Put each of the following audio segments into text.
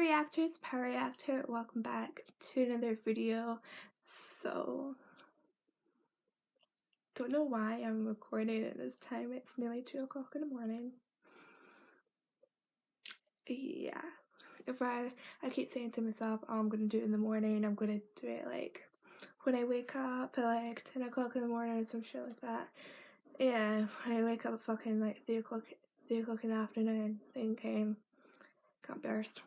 ParaReactors, ParaReactor, welcome back to another video. So, don't know why I'm recording at this time. It's nearly 2 o'clock in the morning. Yeah, if I keep saying to myself, oh, I'm gonna do it in the morning, I'm gonna do it like when I wake up at like 10 o'clock in the morning or some shit like that. Yeah, I wake up at fucking like 3 o'clock in the afternoon thinking, can't burst.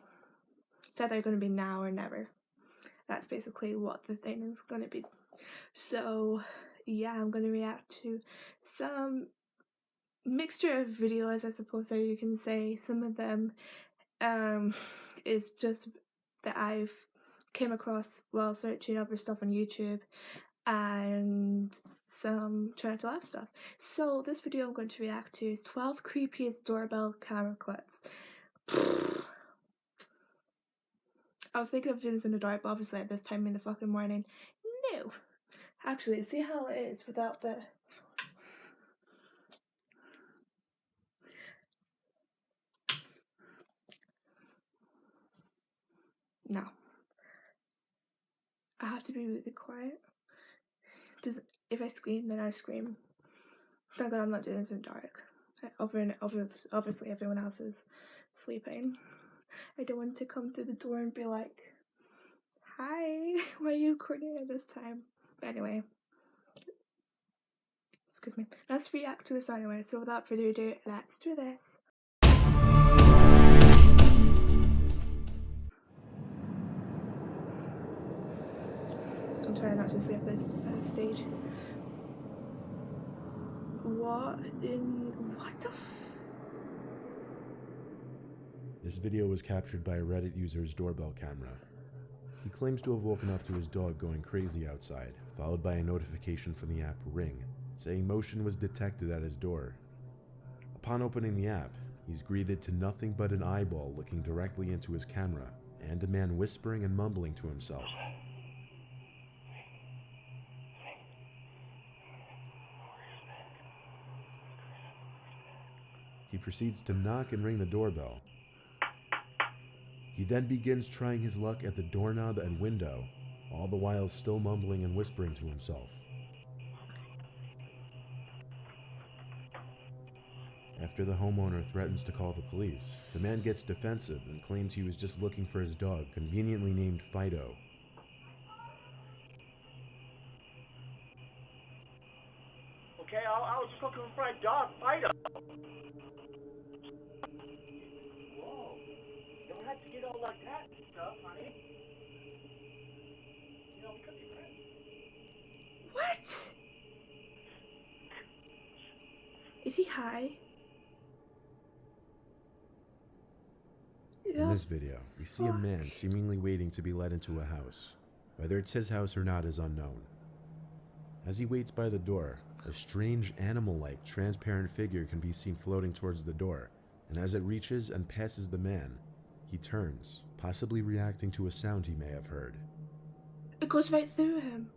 It's either going to be now or never. That's basically what the thing is going to be. So yeah, I'm going to react to some mixture of videos, I suppose, or you can say. Some of them is just that I've came across while searching over stuff on YouTube, and some trying to laugh stuff. So this video I'm going to react to is 12 creepiest doorbell camera clips. I was thinking of doing this in the dark, but obviously at this time in the fucking morning. No. Actually, see how it is without the... No. I have to be really quiet. If I scream, then I scream. Thank God I'm not doing this in the dark. Obviously everyone else is sleeping. I don't want to come through the door and be like, hi, why are you recording at this time? But anyway, excuse me. Let's react to this anyway. So without further ado, let's do this. I'm trying not to sleep this stage. What the This video was captured by a Reddit user's doorbell camera. He claims to have woken up to his dog going crazy outside, followed by a notification from the app Ring, saying motion was detected at his door. Upon opening the app, he's greeted to nothing but an eyeball looking directly into his camera, and a man whispering and mumbling to himself. He proceeds to knock and ring the doorbell. He then begins trying his luck at the doorknob and window, all the while still mumbling and whispering to himself. After the homeowner threatens to call the police, the man gets defensive and claims he was just looking for his dog, conveniently named Fido. Okay, I was just looking for my dog, Fido. Whoa, you don't have to get all like that and stuff, honey. You know, we could be friends. What? Is he high? In this video, we see a man seemingly waiting to be let into a house. Whether it's his house or not is unknown. As he waits by the door, a strange animal-like transparent figure can be seen floating towards the door, and as it reaches and passes the man, he turns, possibly reacting to a sound he may have heard. It goes right through him.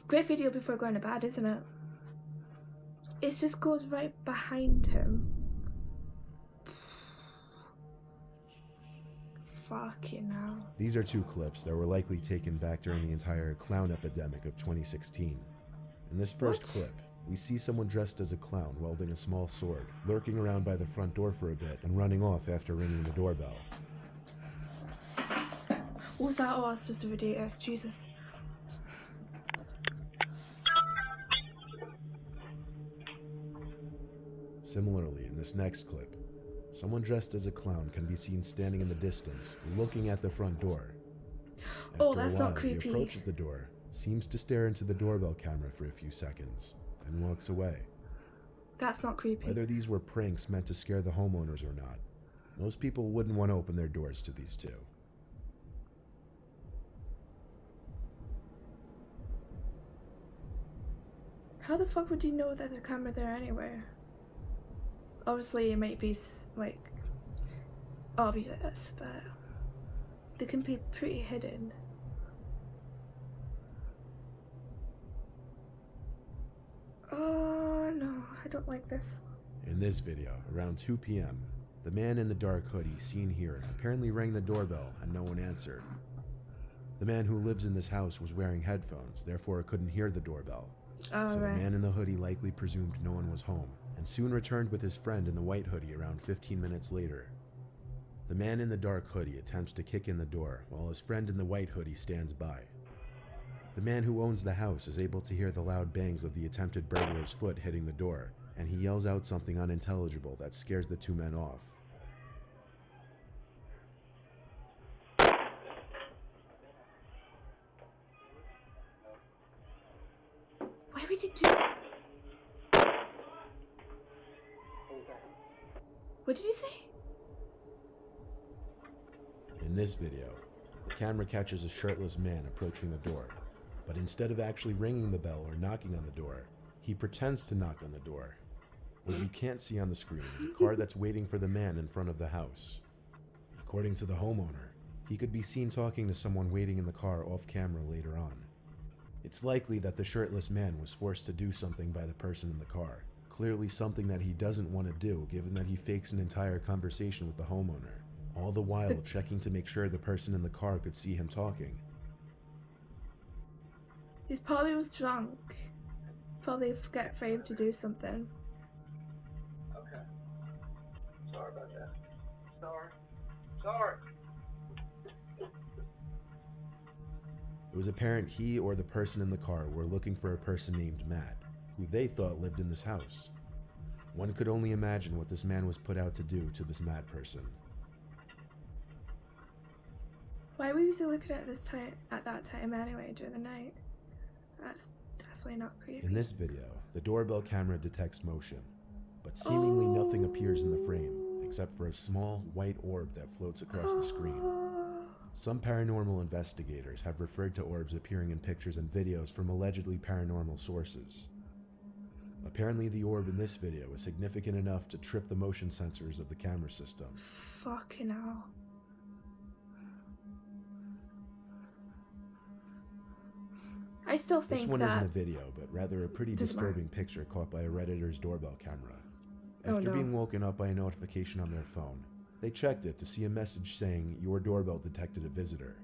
Great video before going to bed, isn't it? It just goes right behind him. Fucking hell. These are two clips that were likely taken back during the entire clown epidemic of 2016. In this first clip, we see someone dressed as a clown wielding a small sword, lurking around by the front door for a bit and running off after ringing the doorbell. What was that? Oh, it's just a video. Jesus. Similarly, in this next clip, someone dressed as a clown can be seen standing in the distance, looking at the front door. Oh, that's not creepy. He approaches the door, seems to stare into the doorbell camera for a few seconds, then walks away. That's not creepy. Whether these were pranks meant to scare the homeowners or not, most people wouldn't want to open their doors to these two. How the fuck would you know that there's a camera there anyway? Obviously, it might be like obvious, but they can be pretty hidden. Oh I don't like this. In this video, around 2 p.m., the man in the dark hoodie seen here apparently rang the doorbell and no one answered. The man who lives in this house was wearing headphones, therefore couldn't hear the doorbell. Oh, So right. the man in the hoodie likely presumed no one was home, and soon returned with his friend in the white hoodie around 15 minutes later. The man in the dark hoodie attempts to kick in the door, while his friend in the white hoodie stands by. The man who owns the house is able to hear the loud bangs of the attempted burglar's foot hitting the door, and he yells out something unintelligible that scares the two men off. Why would you do that? What did you say? In this video, the camera catches a shirtless man approaching the door, but instead of actually ringing the bell or knocking on the door, he pretends to knock on the door. What you can't see on the screen is a car that's waiting for the man in front of the house. According to the homeowner, he could be seen talking to someone waiting in the car off camera later on. It's likely that the shirtless man was forced to do something by the person in the car, clearly something that he doesn't want to do given that he fakes an entire conversation with the homeowner, all the while checking to make sure the person in the car could see him talking. He probably was drunk. Probably get framed to do something. Okay. Sorry about that. Sorry. It was apparent he or the person in the car were looking for a person named Matt, who they thought lived in this house. One could only imagine what this man was put out to do to this Matt person. Why were you still looking at that time anyway during the night? That's definitely not creepy. In this video, the doorbell camera detects motion, but seemingly nothing appears in the frame, except for a small white orb that floats across the screen. Some paranormal investigators have referred to orbs appearing in pictures and videos from allegedly paranormal sources. Apparently the orb in this video is significant enough to trip the motion sensors of the camera system. Fucking hell. I still think This one that isn't a video, but rather a pretty disturbing picture caught by a Redditor's doorbell camera. After being woken up by a notification on their phone, they checked it to see a message saying, "Your doorbell detected a visitor."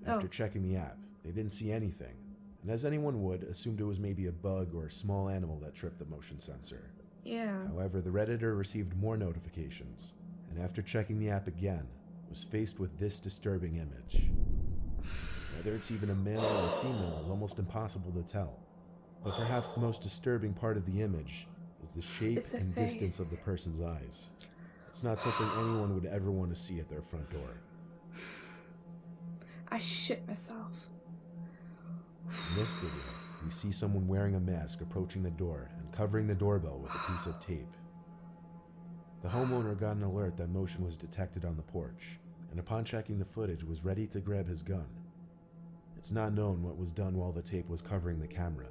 After checking the app, they didn't see anything, and as anyone would, assumed it was maybe a bug or a small animal that tripped the motion sensor. Yeah. However, the Redditor received more notifications, and after checking the app again, was faced with this disturbing image. Whether it's even a male or a female is almost impossible to tell, but perhaps the most disturbing part of the image is the shape and distance of the person's eyes. It's not something anyone would ever want to see at their front door. I shit myself. In this video, we see someone wearing a mask approaching the door and covering the doorbell with a piece of tape. The homeowner got an alert that motion was detected on the porch, and upon checking the footage was ready to grab his gun. It's not known what was done while the tape was covering the camera,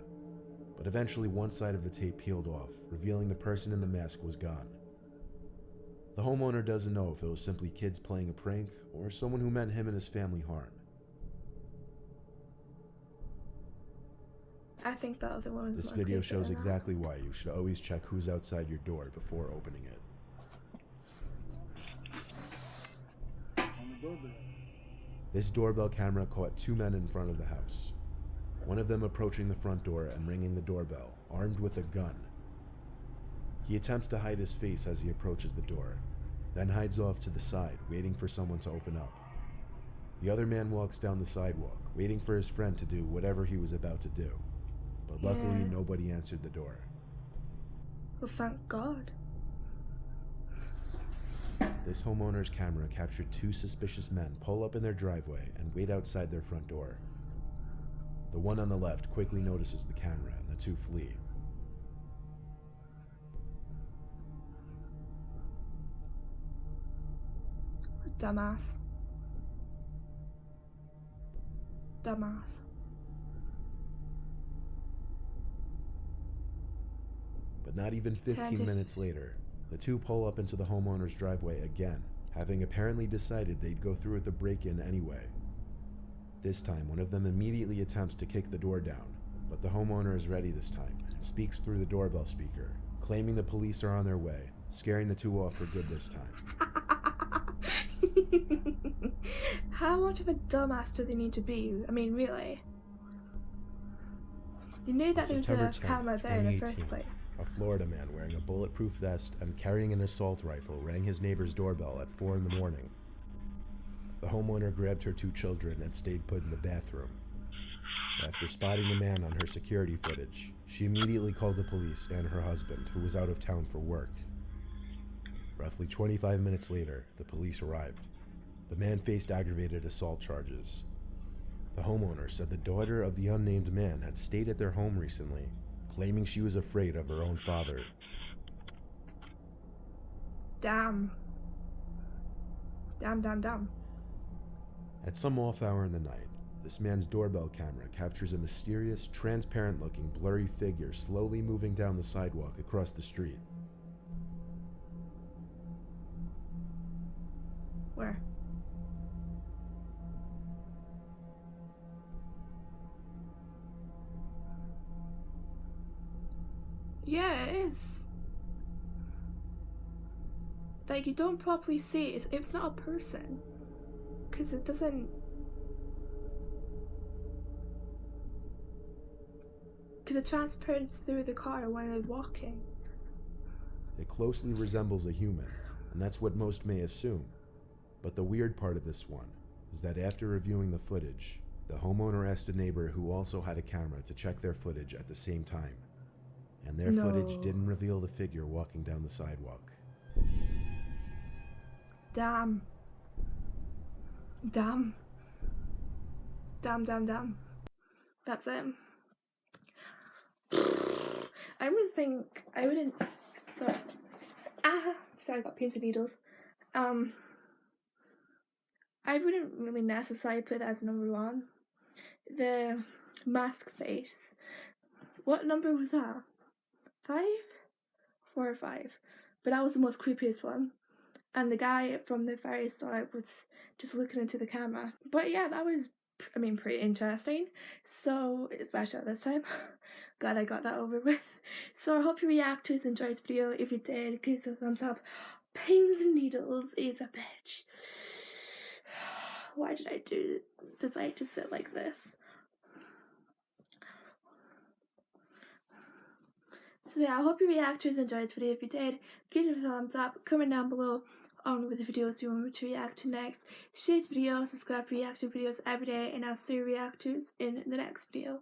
but eventually one side of the tape peeled off, revealing the person in the mask was gone. The homeowner doesn't know if it was simply kids playing a prank or someone who meant him and his family harm. I think the other one was This more video creepy shows than that. exactly why you should always check who's outside your door before opening it. This doorbell camera caught two men in front of the house. One of them approaching the front door and ringing the doorbell, armed with a gun. He attempts to hide his face as he approaches the door, then hides off to the side, waiting for someone to open up. The other man walks down the sidewalk, waiting for his friend to do whatever he was about to do. But luckily, nobody answered the door. Well, thank God. This homeowner's camera captured two suspicious men pull up in their driveway and wait outside their front door. The one on the left quickly notices the camera and the two flee. Dumbass. Dumbass. But not even 15 minutes later, the two pull up into the homeowner's driveway again, having apparently decided they'd go through with the break-in anyway. This time, one of them immediately attempts to kick the door down, But the homeowner is ready this time and speaks through the doorbell speaker, claiming the police are on their way, scaring the two off for good this time. How much of a dumbass do they need to be? I mean, really? You knew that there was September a 10th, camera there in the first 2018, place. a Florida man wearing a bulletproof vest and carrying an assault rifle rang his neighbor's doorbell at 4 in the morning. The homeowner grabbed her 2 children and stayed put in the bathroom. After spotting the man on her security footage, she immediately called the police and her husband, who was out of town for work. Roughly 25 minutes later, the police arrived. The man faced aggravated assault charges. The homeowner said the daughter of the unnamed man had stayed at their home recently, claiming she was afraid of her own father. Damn. Damn. At some off hour in the night, this man's doorbell camera captures a mysterious, transparent-looking, blurry figure slowly moving down the sidewalk across the street. Where? Yeah, it is. Like, you don't properly see it. It's not a person. Because it doesn't... Because it transparents through the car when they're walking. It closely resembles a human, and that's what most may assume. But the weird part of this one is that after reviewing the footage, the homeowner asked a neighbor who also had a camera to check their footage at the same time. And their footage didn't reveal the figure walking down the sidewalk. Damn. That's it. I really think I wouldn't. Sorry, I got pins and needles. I wouldn't really necessarily put that as number 1. The mask face. What number was that? 5? 4 or 5. But that was the most creepiest one. And the guy from the very start was just looking into the camera. But yeah, that was, pretty interesting. So, especially at this time. Glad I got that over with. So I hope you reactors enjoyed this video. If you did, give us a thumbs up. Pins and needles is a bitch. Why did I decide to sit like this? So yeah, I hope you reactors enjoyed this video. If you did, give it a thumbs up. Comment down below on with the videos you want me to react to next. Share this video, subscribe for reaction videos every day, and I'll see you reactors in the next video.